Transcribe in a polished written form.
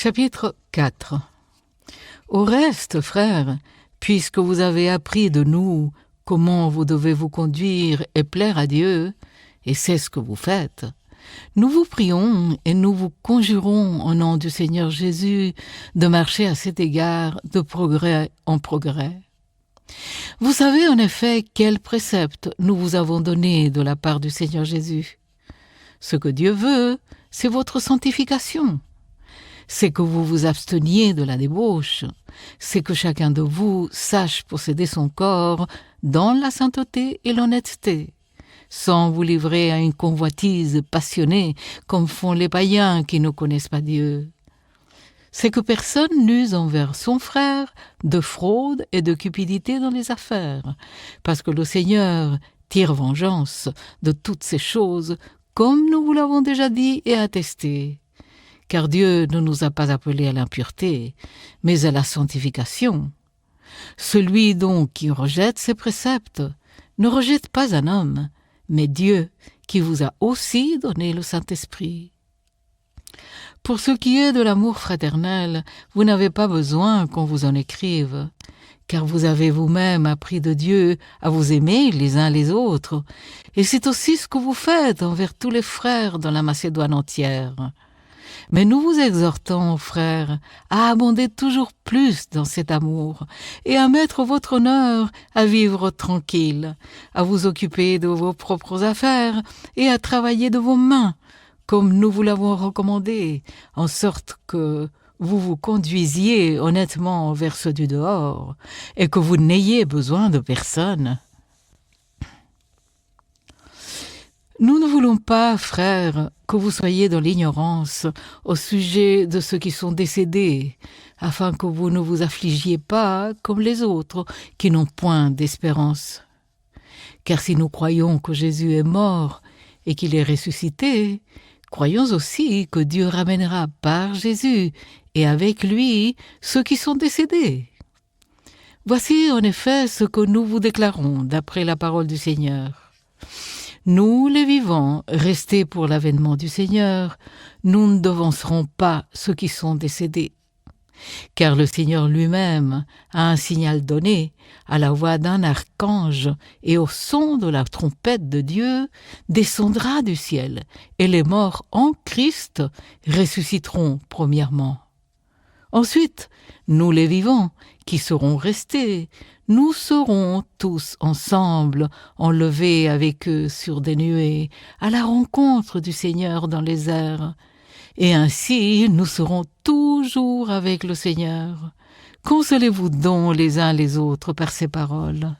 Chapitre 4. Au reste, frères, puisque vous avez appris de nous comment vous devez vous conduire et plaire à Dieu, et c'est ce que vous faites, nous vous prions et nous vous conjurons au nom du Seigneur Jésus de marcher à cet égard de progrès en progrès. Vous savez en effet quels préceptes nous vous avons donnés de la part du Seigneur Jésus. Ce que Dieu veut, c'est votre sanctification. C'est que vous vous absteniez de la débauche. C'est que chacun de vous sache posséder son corps dans la sainteté et l'honnêteté, sans vous livrer à une convoitise passionnée comme font les païens qui ne connaissent pas Dieu. C'est que personne n'use envers son frère de fraude et de cupidité dans les affaires, parce que le Seigneur tire vengeance de toutes ces choses, comme nous vous l'avons déjà dit et attesté. Car Dieu ne nous a pas appelés à l'impureté, mais à la sanctification. Celui donc qui rejette ses préceptes ne rejette pas un homme, mais Dieu qui vous a aussi donné le Saint-Esprit. Pour ce qui est de l'amour fraternel, vous n'avez pas besoin qu'on vous en écrive, car vous avez vous-même appris de Dieu à vous aimer les uns les autres, et c'est aussi ce que vous faites envers tous les frères dans la Macédoine entière. Mais nous vous exhortons, frères, à abonder toujours plus dans cet amour et à mettre votre honneur à vivre tranquille, à vous occuper de vos propres affaires et à travailler de vos mains, comme nous vous l'avons recommandé, en sorte que vous vous conduisiez honnêtement vers ceux du dehors et que vous n'ayez besoin de personne. Nous ne voulons pas, frères, que vous soyez dans l'ignorance au sujet de ceux qui sont décédés, afin que vous ne vous affligiez pas comme les autres qui n'ont point d'espérance. Car si nous croyons que Jésus est mort et qu'il est ressuscité, croyons aussi que Dieu ramènera par Jésus et avec lui ceux qui sont décédés. Voici en effet ce que nous vous déclarons d'après la parole du Seigneur. Nous, les vivants, restés pour l'avènement du Seigneur, nous ne devancerons pas ceux qui sont décédés. Car le Seigneur lui-même a un signal donné, à la voix d'un archange et au son de la trompette de Dieu, descendra du ciel, et les morts en Christ ressusciteront premièrement. Ensuite, nous les vivants, qui serons restés, nous serons tous ensemble enlevés avec eux sur des nuées, à la rencontre du Seigneur dans les airs. Et ainsi nous serons toujours avec le Seigneur. Consolez-vous donc les uns les autres par ces paroles.